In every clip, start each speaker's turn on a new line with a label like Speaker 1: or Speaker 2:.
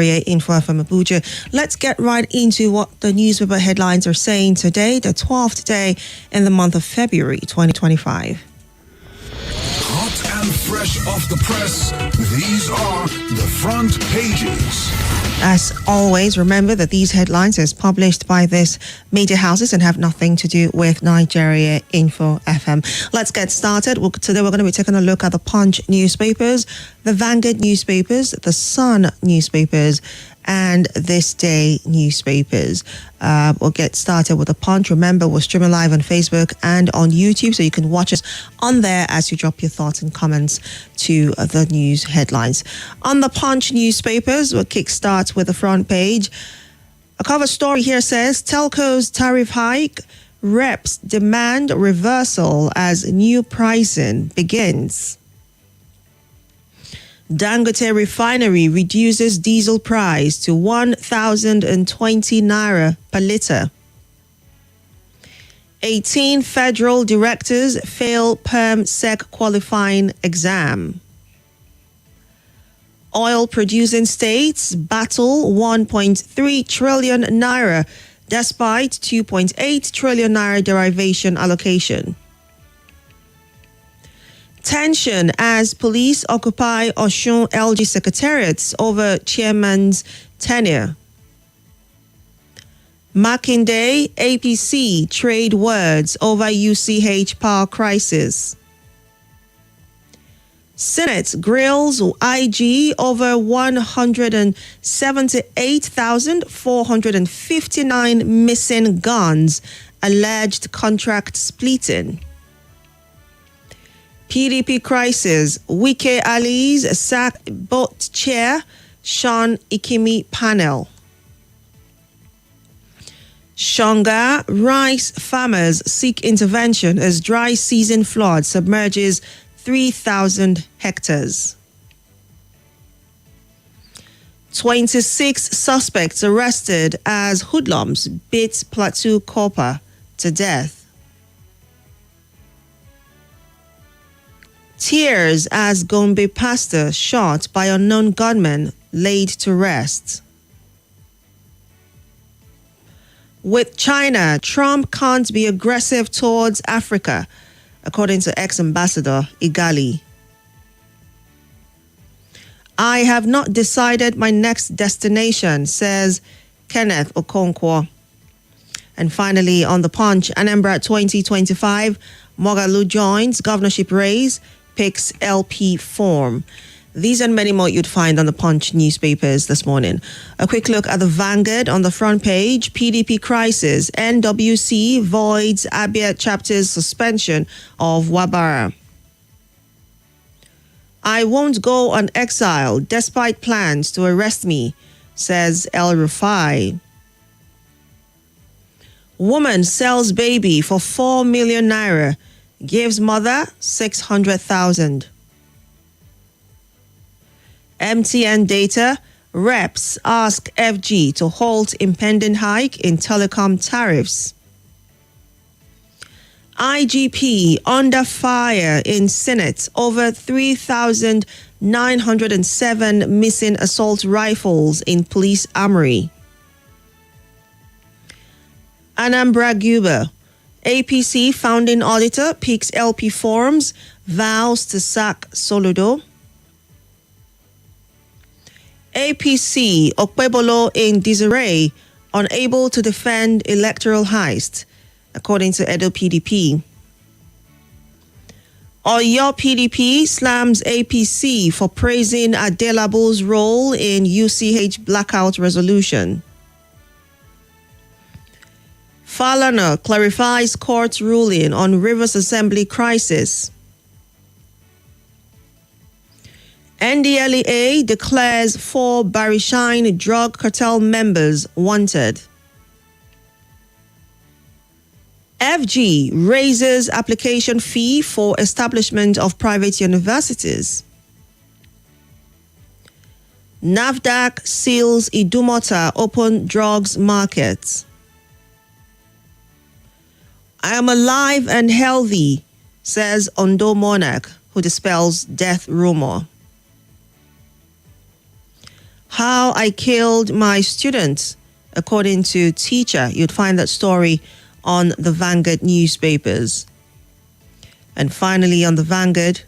Speaker 1: Info from Abuja. Let's get right into what the newspaper headlines are saying today, the 12th day in the month of February 2025.
Speaker 2: Hot and fresh off the press, these are the front pages.
Speaker 1: As always, remember that these headlines is published by these media houses and have nothing to do with Nigeria Info FM. Let's get started. Today we're going to be taking a look at the Punch newspapers, the Vanguard newspapers, the Sun newspapers, and This Day newspapers. We'll get started with the Punch. Remember, we're streaming live on Facebook and on YouTube, so you can watch us on there as you drop your thoughts and comments to the news headlines. On the Punch newspapers, we'll kickstart with the front page. A cover story here says, Telco's tariff hike, reps demand reversal as new pricing begins. Dangote refinery reduces diesel price to 1,020 naira per litre. 18 federal directors fail Perm Sec qualifying exam. Oil producing states battle 1.3 trillion naira despite 2.8 trillion naira derivation allocation. Tension as police occupy Osun LG secretariats over chairman's tenure. Makinde, APC trade words over UCH power crisis. Senate grills IG over 178,459 missing guns, alleged contract splitting. PDP crisis, Wike Ali's sack boat chair, Sean Ikimi panel. Shonga, rice farmers seek intervention as dry season flood submerges 3,000 hectares. 26 suspects arrested as hoodlums beat Plateau copper to death. Tears as Gombe pastor shot by unknown gunmen laid to rest. With China, Trump can't be aggressive towards Africa, according to ex-ambassador Igali. I have not decided my next destination, says Kenneth Okonkwo. And finally, on the Punch, Anambra 2025, Mogalu joins governorship race, picks LP form. These and many more you'd find on the Punch newspapers this morning. A quick look at the Vanguard on the front page. PDP crisis. NWC voids Abia chapter's suspension of Wabara. I won't go on exile despite plans to arrest me, says El Rufai. Woman sells baby for 4 million naira. Gives mother 600,000. MTN data, reps ask FG to halt impending hike in telecom tariffs. IGP under fire in Senate over 3,907 missing assault rifles in police armory. Anambra Guba, APC founding auditor picks LP forms, vows to sack Soludo. APC Okpebolo in disarray, unable to defend electoral heist, according to Edo PDP. Oyo PDP slams APC for praising Adelabu's role in UCH blackout resolution. Falana clarifies court's ruling on Rivers Assembly crisis. NDLEA declares 4 Barishine drug cartel members wanted. FG raises application fee for establishment of private universities. NAFDAC seals Idumota open drugs market. I am alive and healthy, says Ondo Monarch, who dispels death rumor. How I Killed My Student, according to teacher. You'd find that story on the Vanguard newspapers. And finally, on the Vanguard,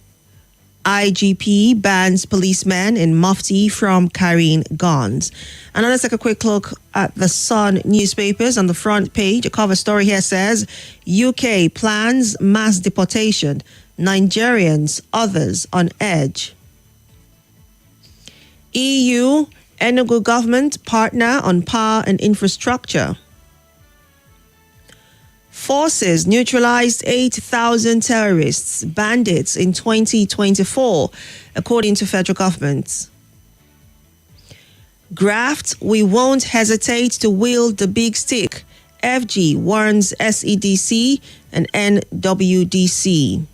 Speaker 1: IGP bans policemen in Mufti from carrying guns. And let's take a quick look at the Sun newspapers on the front page. A cover story here says, UK plans mass deportation. Nigerians, others on edge. EU, Enugu government partner on power and infrastructure. Forces neutralized 8,000 terrorists, bandits in 2024, according to federal government. Graft, we won't hesitate to wield the big stick. FG warns SEDC and NWDC.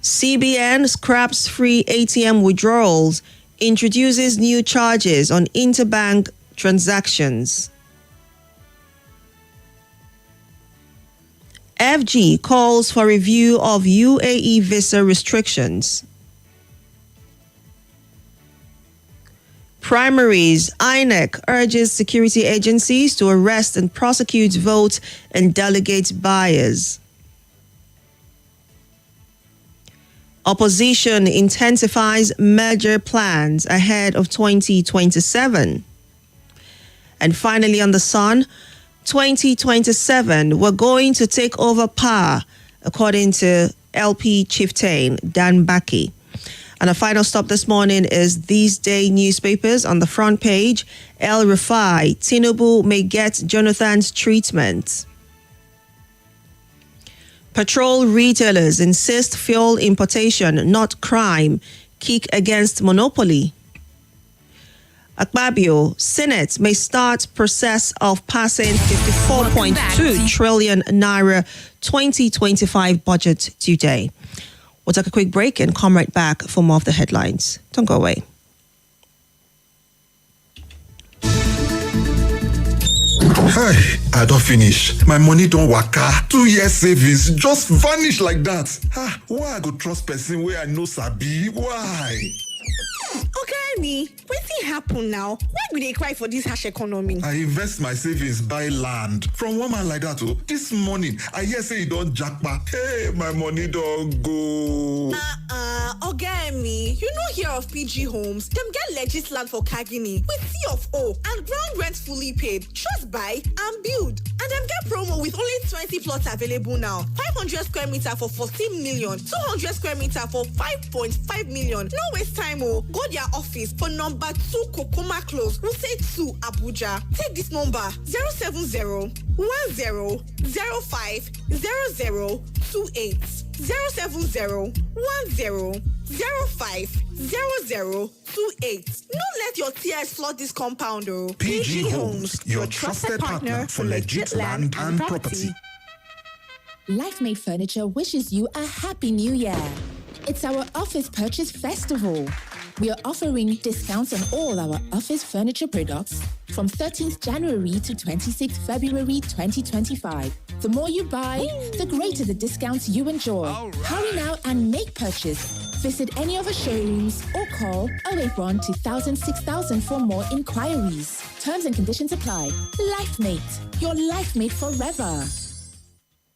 Speaker 1: CBN scraps free ATM withdrawals, introduces new charges on interbank transactions. FG calls for review of UAE visa restrictions. Primaries, INEC urges security agencies to arrest and prosecute vote and delegate buyers. Opposition intensifies merger plans ahead of 2027. And finally, on the Sun, 2027, we're going to take over power, according to LP chieftain Dan Baki. And a final stop this morning is These Day newspapers on the front page. El Rufai, Tinubu may get Jonathan's treatment. Petrol retailers insist fuel importation, not crime. Kick against monopoly. Akpabio, Senate may start process of passing 54.2 trillion naira 2025 budget today. We'll take a quick break and come right back for more of the headlines. Don't go away.
Speaker 2: Hey, I don't finish. My money don't waka. 2 years savings just vanish like that. Why I go trust person where I know sabi? Why?
Speaker 3: Okay, me. Wetin happen now? Why would they cry for this harsh economy?
Speaker 2: I invest my savings, buy land. From one man like that, this morning, I hear say you don't jackpot. Hey, my money don't go.
Speaker 3: Okay, me. You know here of PG Homes, them get legit land for Kagini with C of O and ground rent fully paid. Just buy and build. And them get promo with only 20 plots available now. 500 square meter for 14 million. 200 square meter for 5.5 million. No waste time, Go their office for number 2 Kokoma Close, Wuse 2 Abuja. Take this number 070 10 05 0028. 070 10 05 0028. Don't let your tears flood this compound,
Speaker 2: PG Homes, your trusted partner for legit land and property.
Speaker 4: LifeMate Furniture wishes you a happy new year. It's our office purchase festival. We are offering discounts on all our office furniture products from 13th January to 26th February 2025. The more you buy, the greater the discounts you enjoy. Right. Hurry now and make purchase. Visit any of our showrooms or call 081 2000 6000 for more inquiries. Terms and conditions apply. LifeMate, your LifeMate forever.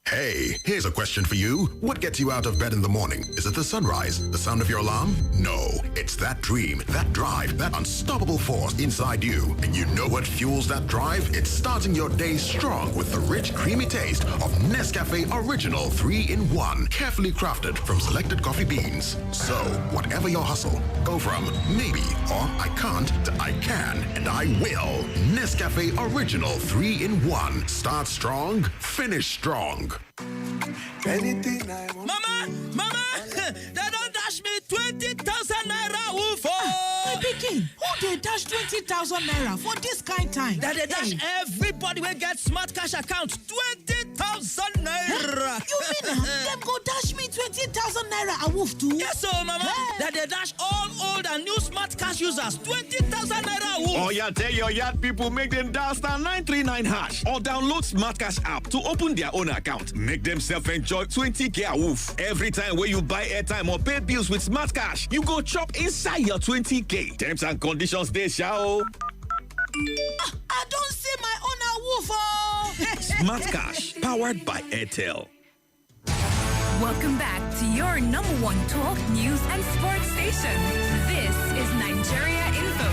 Speaker 5: Hey, here's a question for you. What gets you out of bed in the morning? Is it the sunrise? The sound of your alarm? No, it's that dream, that drive, that unstoppable force inside you. And you know what fuels that drive? It's starting your day strong with the rich, creamy taste of Nescafe Original 3-in-1, carefully crafted from selected coffee beans. So, whatever your hustle, go from maybe or I can't to I can and I will. Nescafe Original 3-in-1. Start strong, finish strong.
Speaker 6: Anything I want. Mama, they don't dash me 20,000 naira. Woof!
Speaker 7: My pikin, who they dash 20,000 naira for this kind time?
Speaker 6: That they dash everybody will get smart cash account 20,000 20,000 naira.
Speaker 7: You mean them go dash me 20,000 naira a wolf too?
Speaker 6: Yes, so mama. That they dash all old and new smart cash users 20,000 naira a wolf.
Speaker 8: Oh, yeah, tell your yard people make them dial star 939 hash or download Smart Cash app to open their own account. Make themselves enjoy 20k a wolf. Every time where you buy airtime or pay bills with Smart Cash, you go chop inside your 20k. Terms and conditions they shall.
Speaker 7: I don't see my own a wolf. Oh.
Speaker 8: Smart Cash, powered by Airtel.
Speaker 9: Welcome back to your number one talk, news, and sports station. This is Nigeria Info.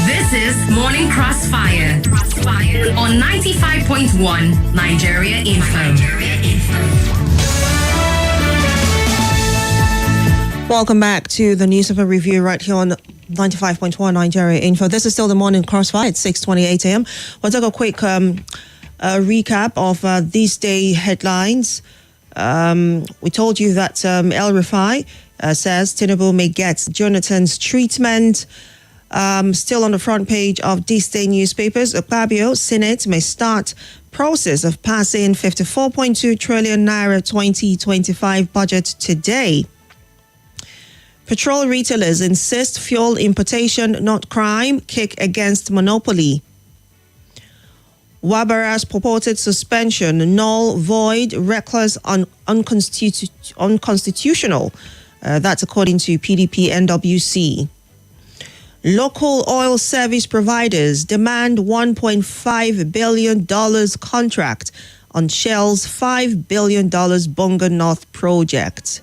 Speaker 9: This is Morning Crossfire on 95.1 Nigeria Info.
Speaker 1: Welcome back to the News of a Review right here on 95.1 Nigeria Info. This is still the Morning Crossfire at 6:28 a.m. We'll take a quick recap of these day headlines. We told you that El Rufai says Tinubu may get Jonathan's treatment. Still on the front page of these day newspapers, Akpabio, Senate may start process of passing 54.2 trillion naira 2025 budget today. Petrol retailers insist fuel importation not crime, kick against monopoly. Wabara's purported suspension, null, void, reckless, unconstitutional. That's according to PDP NWC. Local oil service providers demand $1.5 billion contract on Shell's $5 billion Bonga North project.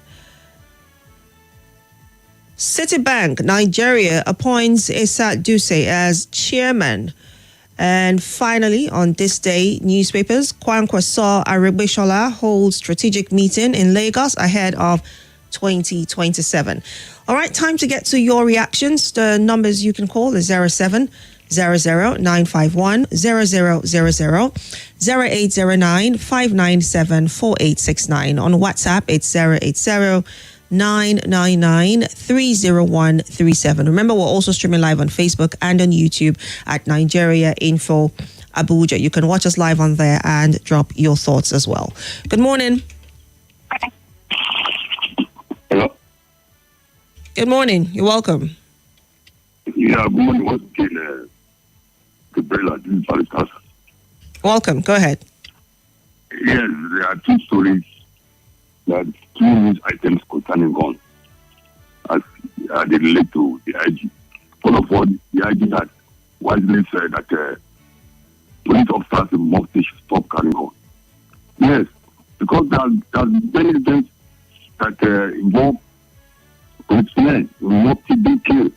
Speaker 1: Citibank Nigeria appoints Issa Duse as chairman. And finally, on this day, newspapers, Kwankwaso Aregbesola holds strategic meeting in Lagos ahead of 2027. All right, time to get to your reactions. The numbers you can call is 0700 951 0000, 0809 597 4869. On WhatsApp, it's 080 999-30137. Remember, we're also streaming live on Facebook and on YouTube at Nigeria Info Abuja. You can watch us live on there and drop your thoughts as well. Good morning.
Speaker 10: Hello.
Speaker 1: Good morning. You're welcome.
Speaker 10: Yeah, good morning. Once again, Gabriella, this is Paris.
Speaker 1: Welcome. Go ahead.
Speaker 10: Yes, there are two stories. There are two news items concerning guns as they relate to the IG. First of all, the IG had wisely said that police officers in must stop carrying guns. Yes, because there are many things that involve policemen who not being killed.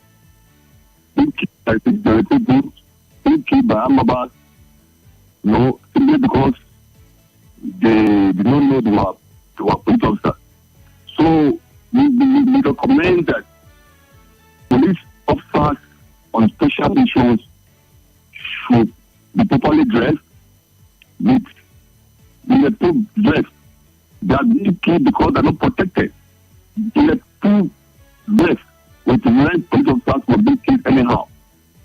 Speaker 10: Being killed by security groups, being killed by Amabas, simply because they did not know they were police officers. So we recommend that police officers on special missions should be properly dressed with bulletproof vest. They are being killed because they are not protected. Bulletproof vest with red police officers will be killed anyhow.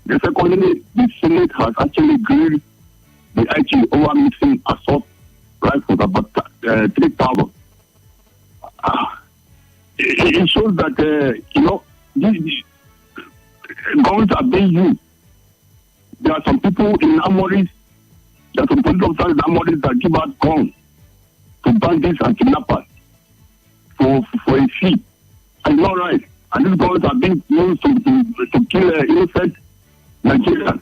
Speaker 10: The secondly, the Senate has actually grilled the IG over missing assault rifles about 3,000. It shows that these guns are being used. There are some people in armories, there are some police officers in armories that give out guns to bandits and kidnappers for a fee. And it's not right. And these guns are being used to kill innocent Nigerians.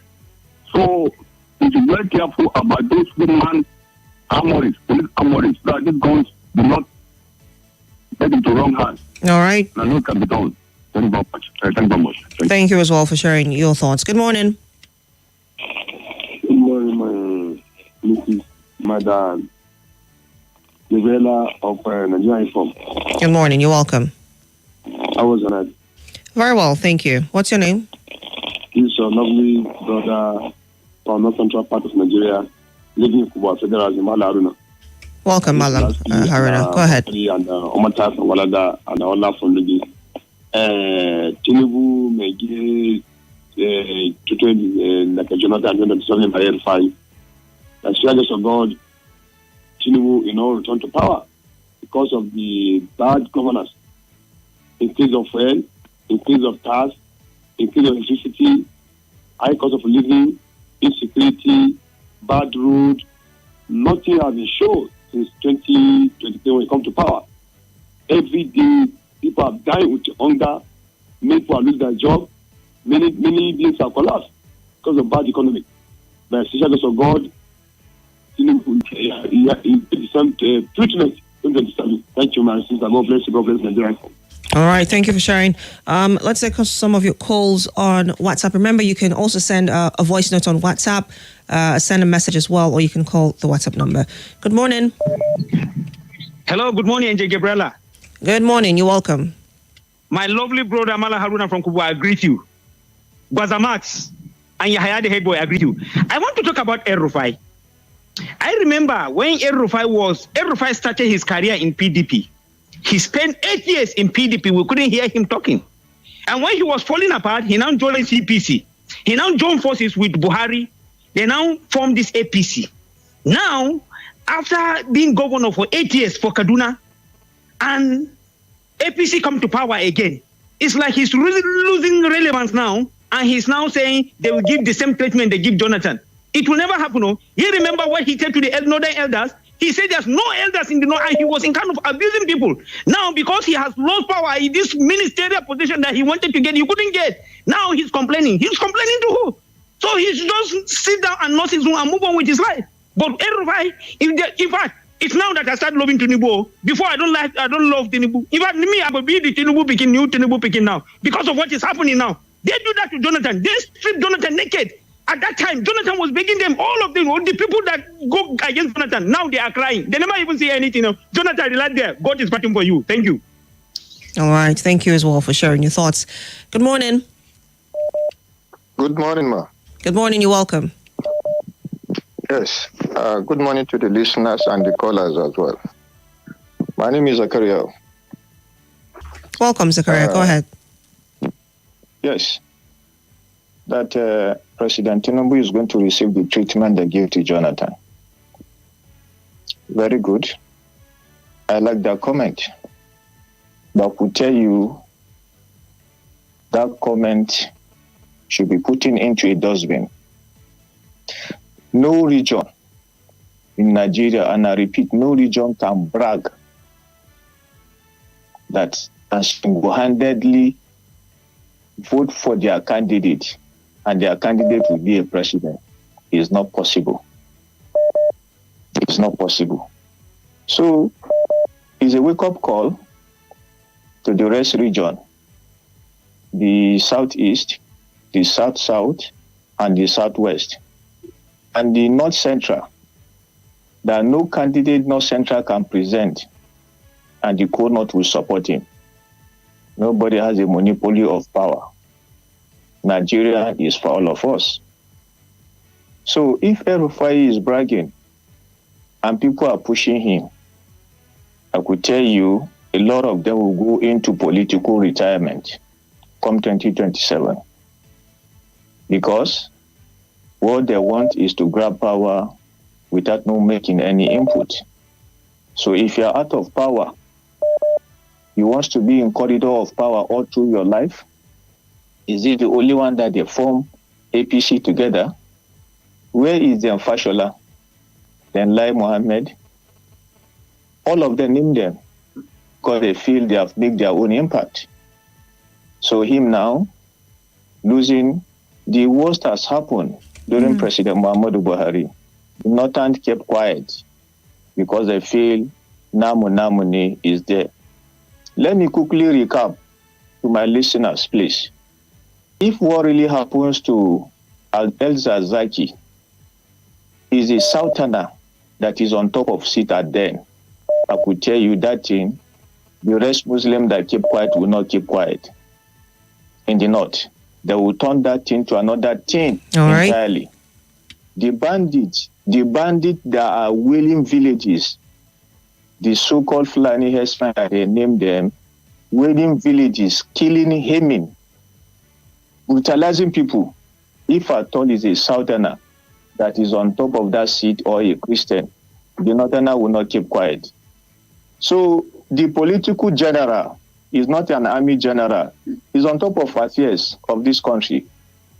Speaker 10: So we should be very careful about those women armories, police armories, that these guns do not get into wrong hands.
Speaker 1: All right.
Speaker 10: And no can be done. Thank you very much.
Speaker 1: Thank you as well for sharing your thoughts. Good morning.
Speaker 10: Good morning, my Mrs. Madam Gabriella of Nigeria Info.
Speaker 1: Good morning. You're welcome.
Speaker 10: I was on it.
Speaker 1: Very well. Thank you. What's your name?
Speaker 10: This is your lovely brother from North Central part of Nigeria, living in Kuba, Federal Zimala Aruna.
Speaker 1: Welcome, Malam Haruna. Go ahead.
Speaker 10: And Omata from Walada and Ola from Ligi. Tinubu may give like a Jonathan 27 by L5. As regardless of God, Tinubu, return to power because of the bad governance, increase of fuel, increase of tax, increase of electricity, high cost of living, insecurity, bad road. Nothing has been shown since 2023 when it comes to power. Every day, people are dying with hunger, many people are losing their job, many businesses have collapsed because of bad economy. But especially of God, he did some treatment. Thank you, my sister. God bless you. God bless Nigeria.
Speaker 1: All right, thank you for sharing. Let's take some of your calls on WhatsApp. Remember, you can also send a voice note on WhatsApp, send a message as well, or you can call the WhatsApp number. Good morning.
Speaker 11: Hello, good morning, Gabriella.
Speaker 1: Good morning, you're welcome.
Speaker 11: My lovely brother, Mala Haruna from Kubu, I greet you. Bazamax and Yahya the head boy, I greet you. I want to talk about El Rufai. I remember when El Rufai started his career in PDP. He spent 8 years in PDP. We couldn't hear him talking. And when he was falling apart, he now joined CPC. He now joined forces with Buhari. They now formed this APC. Now, after being governor for 8 years for Kaduna, and APC come to power again, it's like he's losing relevance now, and he's now saying they will give the same treatment they give Jonathan. It will never happen. No? You remember what he said to the northern elders? He said there's no elders in the north, and he was in kind of abusing people. Now, because he has lost power in this ministerial position that he wanted to get, he couldn't get. Now he's complaining. He's complaining to who? So he just sit down and nurse his own and move on with his life. But everybody, in fact, it's now that I start loving Tinubu. Before I don't love Tinubu. In fact, me, I will be the Tinubu picking, new Tinubu picking now because of what is happening now. They do that to Jonathan. They strip Jonathan naked. At that time, Jonathan was begging them, all of them, all the people that go against Jonathan, now they are crying. They never even say anything. Jonathan, relax there. God is fighting for you. Thank you.
Speaker 1: All right. Thank you as well for sharing your thoughts. Good morning.
Speaker 12: Good morning, ma.
Speaker 1: Good morning. You're welcome.
Speaker 12: Yes. Good morning to the listeners and the callers as well. My name is Zakaria.
Speaker 1: Welcome, Zakaria. Go ahead.
Speaker 12: Yes. That President Tinubu is going to receive the treatment they gave to Jonathan. Very good. I like that comment. But I could tell you that comment should be put into a dustbin. No region in Nigeria, and I repeat, no region can brag that can single-handedly vote for their candidate and their candidate will be a president. It's not possible. It's not possible. So it's a wake-up call to the rest region, the southeast, the south-south, and the southwest, and the north central, that no candidate north central can present, and the core north will support him. Nobody has a monopoly of power. Nigeria is for all of us. So if El Rufai is bragging and people are pushing him, I could tell you a lot of them will go into political retirement come 2027. Because what they want is to grab power without no making any input. So if you're out of power, you want to be in corridor of power all through your life. Is it the only one that they form APC together? Where is the Fashola? Then Lai Mohammed? All of them, name them, because they feel they have made their own impact. So him now, losing, the worst has happened during President Muhammadu Buhari. The Northern kept quiet because they feel Namuni is there. Let me quickly recap to my listeners, please. If what really happens to El-Zazaki is a Southerner that is on top of seat at then, I could tell you that thing, the rest Muslims that keep quiet will not keep quiet. In the north, they will turn that thing to another thing entirely. The bandits that are wailing villages the so-called Fulani herdsmen, they name them, raiding villages, killing, hemming, brutalizing people. If at all is a southerner that is on top of that seat or a Christian, the northerner will not keep quiet. So the political general is not an army general. He's on top of affairs of this country.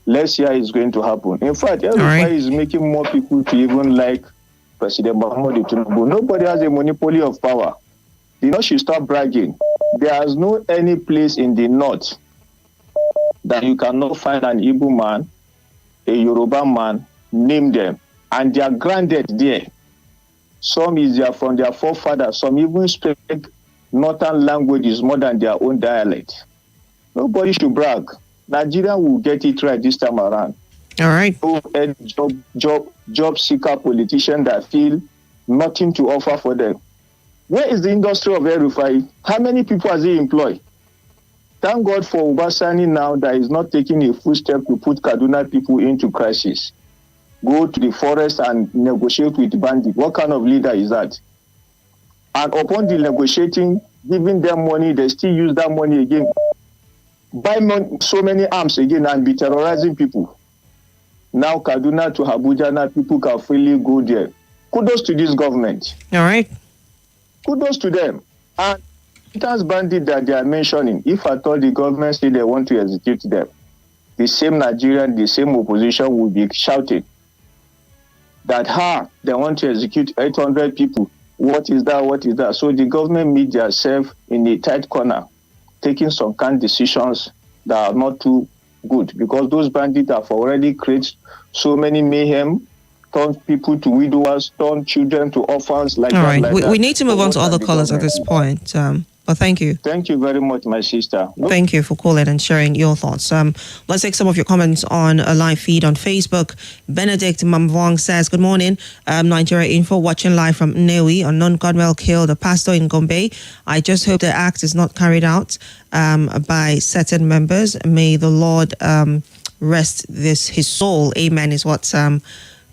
Speaker 12: Let's see how it's going to happen. In fact, everybody is making more people to even like President Muhammadu Tinubu. Nobody has a monopoly of power. The North should stop bragging. There's no any place in the North that you cannot find an Igbo man, a Yoruba man, name them. And they are grounded there. Some is there from their forefathers. Some even speak northern languages more than their own dialect. Nobody should brag. Nigeria will get it right this time around.
Speaker 1: All right.
Speaker 12: Job seeker politicians that feel nothing to offer for them. Where is the industry of El-Rufai? How many people has he employed? Thank God for Obasani now that is not taking a full step to put Kaduna people into crisis. Go to the forest and negotiate with bandits. What kind of leader is that? And upon the negotiating, giving them money, they still use that money again. Buy so many arms again and be terrorizing people. Now Kaduna to Abuja, now people can freely go there. Kudos to this government.
Speaker 1: All right.
Speaker 12: Kudos to them. And that's bandit that they are mentioning. If at all the government say they want to execute them, the same Nigerian, the same opposition will be shouting that they want to execute 800 people. What is that? What is that? So the government meet themselves in a tight corner, taking some kind of decisions that are not too good, because those bandits have already created so many mayhem, turned people to widowers, turned children to orphans.
Speaker 1: All right. We need to move on to other callers at this point. But thank you.
Speaker 12: Thank you very much, my sister.
Speaker 1: Thank you for calling and sharing your thoughts. Let's take some of your comments on a live feed on Facebook. Benedict Mamvong says, good morning. Nigeria Info, watching live from Newi. Unknown Godwell killed a pastor in Gombe. I just hope the act is not carried out by certain members. May the Lord rest his soul. Amen is what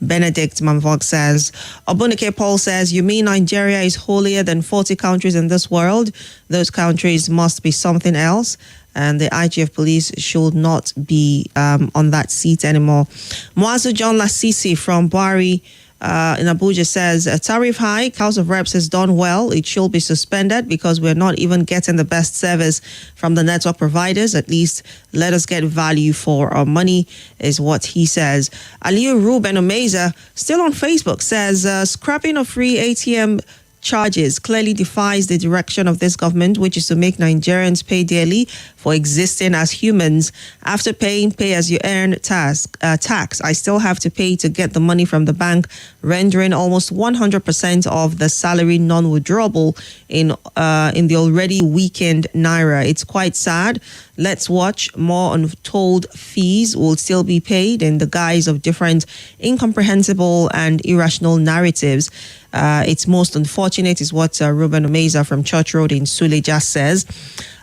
Speaker 1: Benedict Mamvog says. Obunike Paul says, you mean Nigeria is holier than 40 countries in this world? Those countries must be something else, and the IGF police should not be on that seat anymore. Mwazu John Lasisi from Bari in Abuja says, a tariff hike, House of Reps has done well. It should be suspended because we're not even getting the best service from the network providers. At least let us get value for our money, is what he says. Aliu Ruben Omeza, still on Facebook, says, scrapping of free ATM charges clearly defies the direction of this government, which is to make Nigerians pay dearly for existing as humans. After paying pay-as-you-earn tax, I still have to pay to get the money from the bank, rendering almost 100% of the salary non-withdrawable in the already weakened naira. It's quite sad. Let's watch. More untold fees will still be paid in the guise of different incomprehensible and irrational narratives. It's most unfortunate, is what Ruben Omeza from Church Road in Suleja says.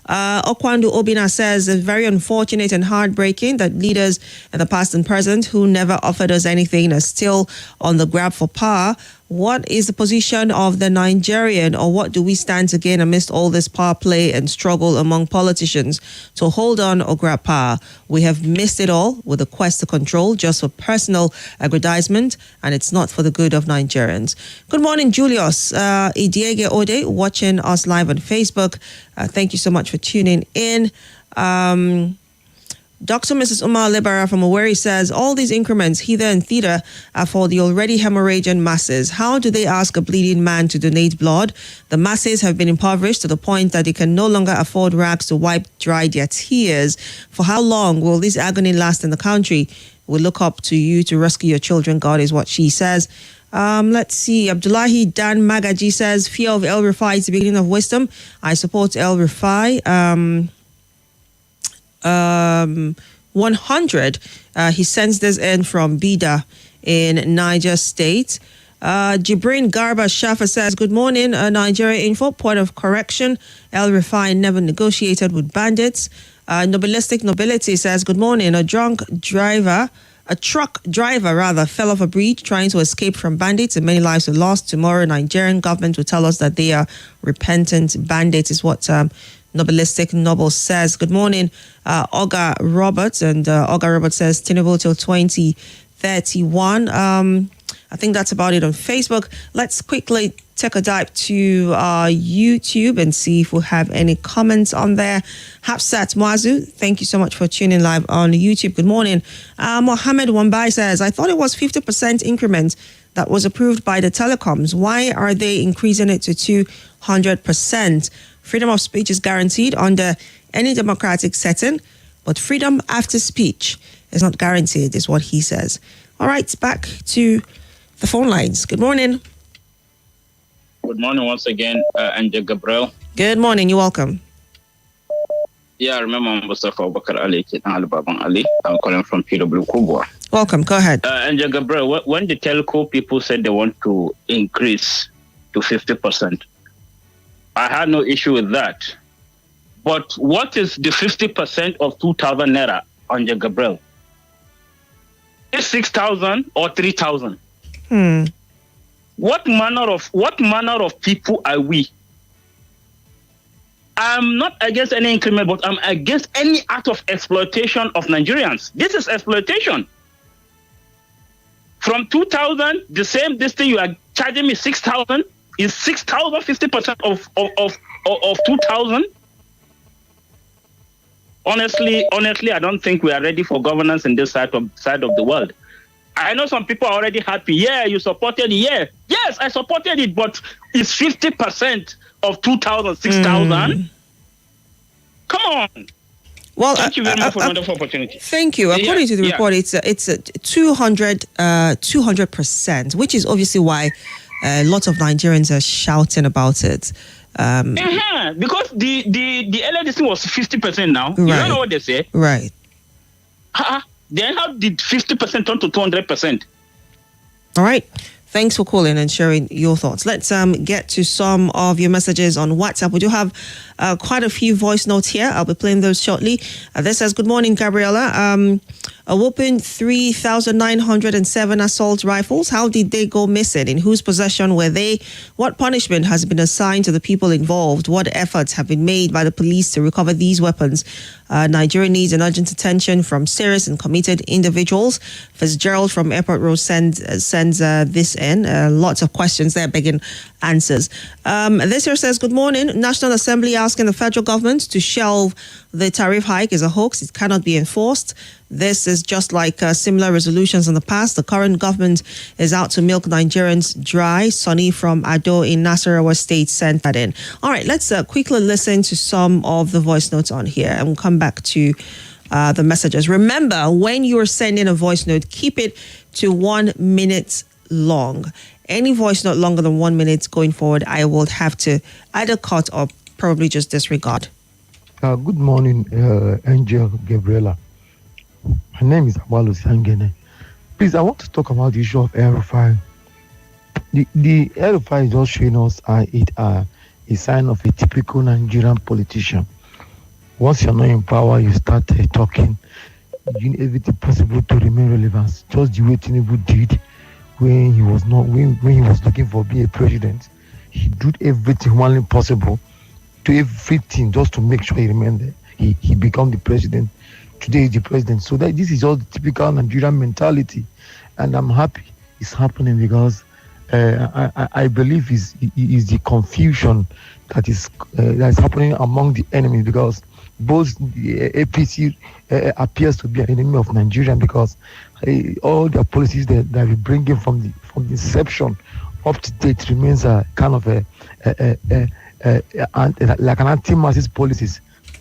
Speaker 1: Okwandu Obina says, it's very unfortunate and heartbreaking that leaders in the past and present who never offered us anything are still on the grab for power. What is the position of the Nigerian, or what do we stand to gain amidst all this power play and struggle among politicians to hold on or grab power? We have missed it all with the quest to control just for personal aggrandizement, and it's not for the good of Nigerians. Good morning, Julius Idiege Ode, watching us live on Facebook. Thank you so much for tuning in. Dr. Mrs. Umar Libera from Owerri says, all these increments, hither and thither, are for the already hemorrhaging masses. How do they ask a bleeding man to donate blood? The masses have been impoverished to the point that they can no longer afford rags to wipe dry their tears. For how long will this agony last in the country? We look up to you to rescue your children, God, is what she says. Let's see. Abdullahi Dan Magaji says, fear of El Rufai is the beginning of wisdom. I support El Rufai. 100. He sends this in from Bida in Niger State. Jibrin Garba Shafa says, good morning, Nigeria Info. Point of correction, El Rufai never negotiated with bandits. Nobilistic Nobility says, good morning. A drunk driver A truck driver, fell off a bridge trying to escape from bandits and many lives were lost. Tomorrow, Nigerian government will tell us that they are repentant bandits, is what Nobelistic Noble says. Good morning, Olga Roberts. And Olga Roberts says, Tinubu till 2031. I think that's about it on Facebook. Let's quickly take a dive to YouTube and see if we have any comments on there. Hafsat Mwazu, thank you so much for tuning live on YouTube. Good morning. Mohammed Wambai says, I thought it was 50% increment that was approved by the telecoms. Why are they increasing it to 200%? Freedom of speech is guaranteed under any democratic setting, but freedom after speech is not guaranteed, is what he says. All right, back to the phone lines. Good morning.
Speaker 13: Good morning once again, Angel Gabriel.
Speaker 1: Good morning. You're welcome.
Speaker 13: Yeah, I remember Mustafa Bakar Ali, Baban Ali. I'm calling from PW Kubwa.
Speaker 1: Welcome. Go ahead.
Speaker 13: Angel Gabriel, when the telco people said they want to increase to 50%, I had no issue with that. But what is the 50% of 2,000 naira, Angel Gabriel? Is 6,000 or 3,000? What manner of people are we? I'm not against any increment, but I'm against any act of exploitation of Nigerians. This is exploitation. From 2,000, this thing you are charging me 6,000 is 6,000, 50% of 2,000. Honestly, I don't think we are ready for governance in this side of the world. I know some people are already happy. Yeah, you supported it. Yeah. Yes, I supported it, but it's 50% of 2,000, 6,000. Come on.
Speaker 1: Well,
Speaker 13: thank you very much for the wonderful opportunity.
Speaker 1: Thank you. According to the report, it's 200%, which is obviously why lots of Nigerians are shouting about it.
Speaker 13: Because the earlier this thing was 50% now. Right. You don't know what they say.
Speaker 1: Right.
Speaker 13: Then how did 50% turn to 200%?
Speaker 1: All right. Thanks for calling and sharing your thoughts. Let's get to some of your messages on WhatsApp. We do have quite a few voice notes here. I'll be playing those shortly. This says, good morning, Gabriella. A whopping 3,907 assault rifles. How did they go missing? In whose possession were they? What punishment has been assigned to the people involved? What efforts have been made by the police to recover these weapons? Nigeria needs an urgent attention from serious and committed individuals. Fitzgerald from Airport Road sends this in. Lots of questions there begging answers. This here says, good morning. National Assembly asking the federal government to shelve the tariff hike is a hoax. It cannot be enforced. This is just like similar resolutions in the past. The current government is out to milk Nigerians dry. Sonny from Ado in Nasarawa State sent that in. All right, let's quickly listen to some of the voice notes on here and we'll come back to the messages. Remember, when you're sending a voice note, keep it to 1 minute long. Any voice note longer than 1 minute going forward, I will have to either cut or probably just disregard.
Speaker 14: Good morning, Angel Gabriella. My name is Abalu Sangene. Please, I want to talk about the issue of Aerofire. The Aerofire is just showing us a sign of a typical Nigerian politician. Once you're not in power, you start talking, doing everything possible to remain relevant. Just the way Tinubu did when he was looking for being a president. He did everything humanly possible to everything just to make sure he remained there. He became the president. Today is the president. So this is all the typical Nigerian mentality. And I'm happy it's happening because I believe is the confusion that is happening among the enemy, because both the APC appears to be an enemy of Nigeria, because all their policies that we bring in from the inception up to date remains a kind of like an anti-masses policies.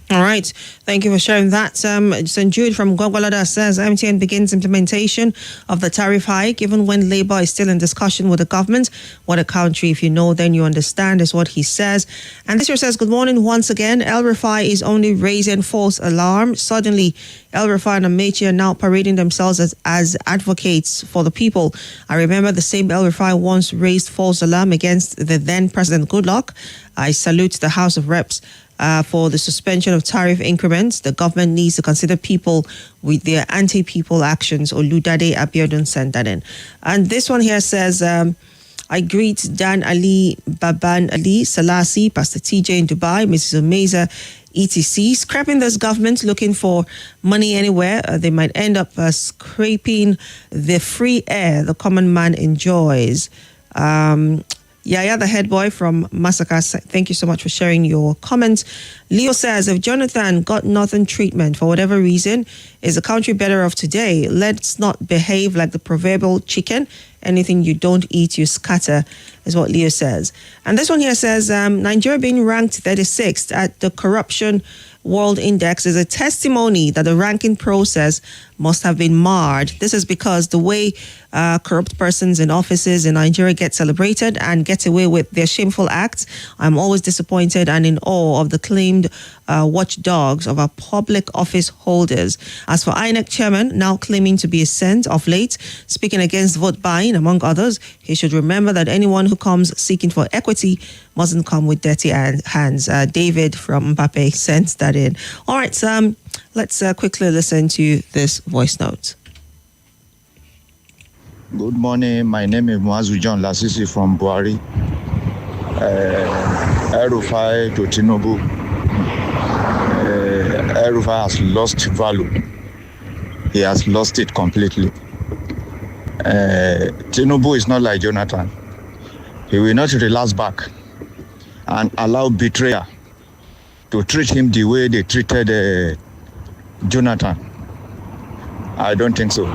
Speaker 1: All right. Thank you for sharing that. St. Jude from Gwagwalada says MTN begins implementation of the tariff hike even when Labour is still in discussion with the government. What a country. If you know, then you understand, is what he says. And this year says, good morning once again. El Rufai is only raising false alarm. Suddenly, El Rufai and Amechi are now parading themselves as advocates for the people. I remember the same El Rufai once raised false alarm against the then President Goodluck. I salute the House of Reps for the suspension of tariff increments. The government needs to consider people with their anti-people actions. Oludade Abiodun sent that in. And this one here says, I greet Dan Ali, Baban Ali, Salasi, Pastor TJ in Dubai, Mrs. Omeza, etc. Scrapping this government looking for money anywhere. They might end up scraping the free air the common man enjoys. Yaya, the head boy from Massacre, thank you so much for sharing your comments. Leo says, if Jonathan got northern treatment for whatever reason, is the country better off today? Let's not behave like the proverbial chicken. Anything you don't eat, you scatter, is what Leo says. And this one here says, Nigeria being ranked 36th at the Corruption World Index is a testimony that the ranking process must have been marred. This is because the way corrupt persons in offices in Nigeria get celebrated and get away with their shameful acts, I'm always disappointed and in awe of the claimed watchdogs of our public office holders. As for INEC chairman, now claiming to be a saint of late, speaking against vote buying, among others, he should remember that anyone who comes seeking for equity mustn't come with dirty hands. David from Mbappe sent that in. All right, let's quickly listen to this voice note.
Speaker 15: Good morning. My name is Mwazu John Lasisi from Buhari. El-Rufai to Tinubu. El-Rufai has lost value. He has lost it completely. Tinubu is not like Jonathan. He will not relax back and allow betrayer to treat him the way they treated Jonathan. I don't think so.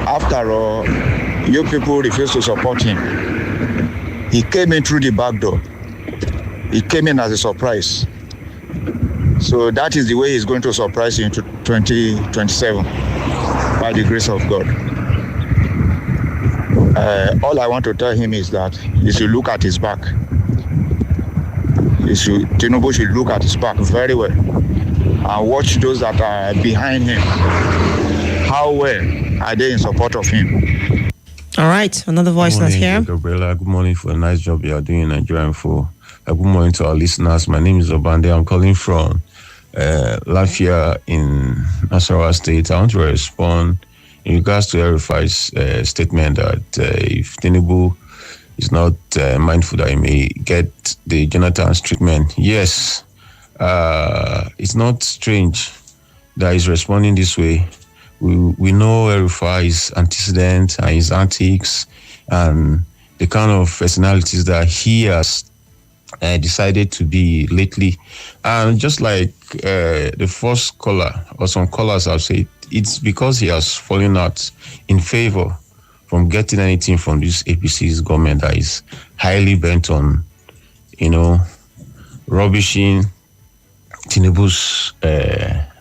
Speaker 15: After all, you people refuse to support him. He came in through the back door. He came in as a surprise. So that is the way he's going to surprise you in 2027 by the grace of God. All I want to tell him is that he should look at his back. Tinubu should look at his back very well and watch those that are behind him. How well are they in support of him?
Speaker 1: All right, another voice note here.
Speaker 16: Gabriella, good morning for a nice job you are doing in Nigerian for. Good morning to our listeners. My name is Obande. I'm calling from Lafia in Nasarawa State. I want to respond in regards to El-Rufai's statement that if Tinubu is not mindful that he may get the Jonathan's treatment. Yes, it's not strange that he's responding this way. We know El-Rufai's antecedents and his antics and the kind of personalities that he has decided to be lately. And just like the first caller or some callers have said, it's because he has fallen out in favor from getting anything from this APC's government that is highly bent on, rubbishing Tinubu's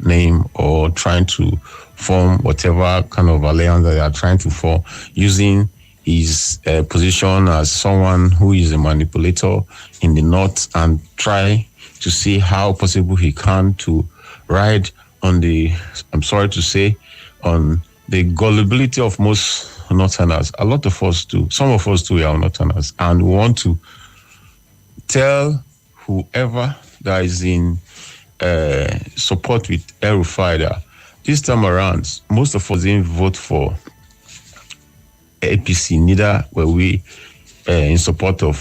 Speaker 16: name or trying to form whatever kind of alliance that they are trying to form, using his position as someone who is a manipulator in the north and try to see how possible he can to ride on the, I'm sorry to say, on the gullibility of most Northerners. A lot of us do. Some of us too are Northerners, and we want to tell whoever that is in support with El-Rufai that this time around, most of us didn't vote for APC, neither were we in support of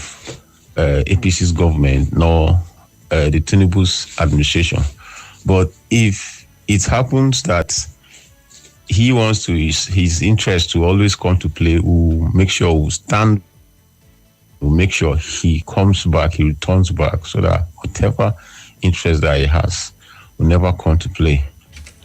Speaker 16: APC's government nor the Tinubu's administration. But if it happens that he wants to, his interest to always come to play, we'll make sure we'll make sure he comes back, he returns back, so that whatever interest that he has will never come to play.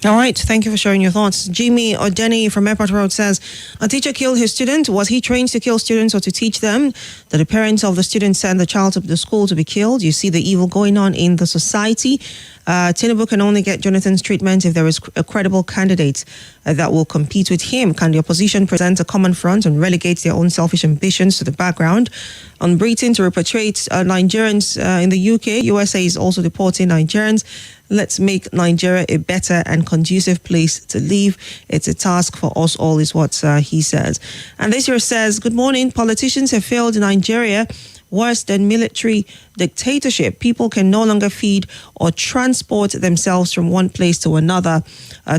Speaker 1: All right, thank you for sharing your thoughts. Jimmy Odeni from Airport Road says, a teacher killed his student. Was he trained to kill students or to teach them? That the parents of the student send the child to the school to be killed? You see the evil going on in the society. Tinubu can only get Jonathan's treatment if there is a credible candidate that will compete with him. Can the opposition present a common front and relegate their own selfish ambitions to the background? On Britain to repatriate Nigerians in the UK, USA is also deporting Nigerians. Let's make Nigeria a better and conducive place to live. It's a task for us all, is what he says. And this here says, good morning. Politicians have failed Nigeria worse than military dictatorship. People can no longer feed or transport themselves from one place to another.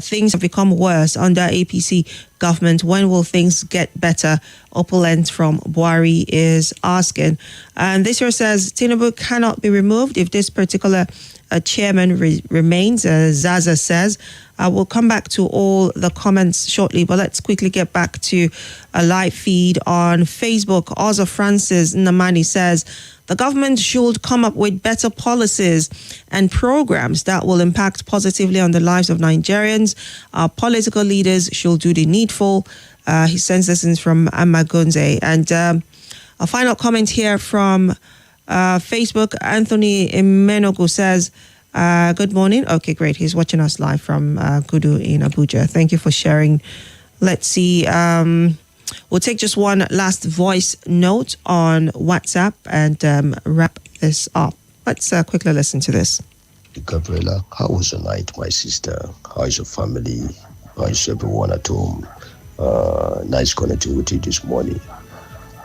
Speaker 1: Things have become worse under APC government. When will things get better? Opulent from Buhari is asking. And this here says Tinubu cannot be removed if this particular chairman remains. Zaza says. We'll come back to all the comments shortly, but let's quickly get back to a live feed on Facebook. Oza Francis Namani says the government should come up with better policies and programs that will impact positively on the lives of Nigerians. Our political leaders should do the needful. He sends this in from Amagunze. And a final comment here from Facebook. Anthony Imenogu says, good morning. Okay, great. He's watching us live from Gudu in Abuja. Thank you for sharing. Let's see. We'll take just one last voice note on WhatsApp and wrap this up. Let's quickly listen to this.
Speaker 17: Gabriella, how was your night, my sister? How is your family? How is everyone at home? Nice connecting with you this morning.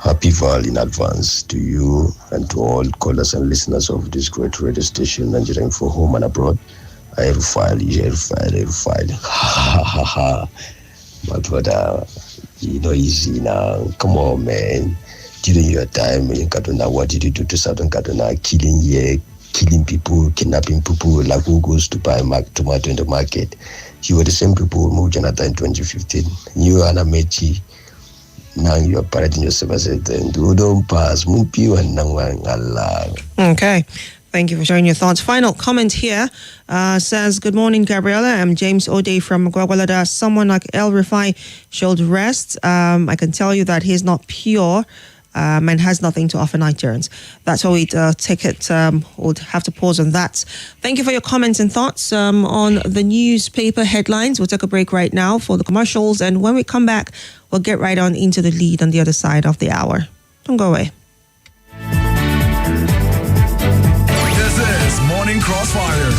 Speaker 17: Happy Val in advance to you and to all callers and listeners of this great radio station, Nigerian for home and abroad. I file. Ha ha ha. My brother, you know, easy now. Come on, man. During your time in Kaduna, what did you do to Southern Kaduna? Killing people, kidnapping people, like who goes to buy tomato in the market. You were the same people who moved Jonathan in 2015. You and Amechi. Now you're parading yourself as a don't pass.
Speaker 1: Okay. Thank you for sharing your thoughts. Final comment here says, good morning, Gabriella. I'm James O'Day from Gwagwalada. Someone like El Rufai should rest. I can tell you that he's not pure and has nothing to offer Nigerians. That's why we take it. We'll have to pause on that. Thank you for your comments and thoughts on the newspaper headlines. We'll take a break right now for the commercials. And when we come back, we'll get right on into the lead on the other side of the hour. Don't go away.
Speaker 18: This is Morning Crossfire.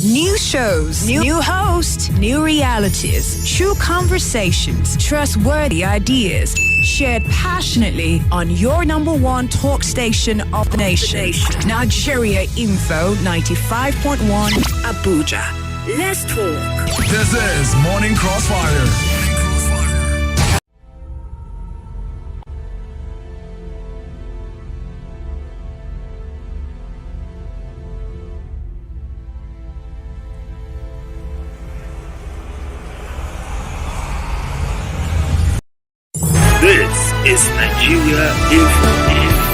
Speaker 19: New shows, new hosts, new realities, true conversations, trustworthy ideas, shared passionately on your number one talk station of the nation. Nigeria Info 95.1 Abuja. Let's talk.
Speaker 18: This is Morning Crossfire.
Speaker 20: This is Nigeria Info.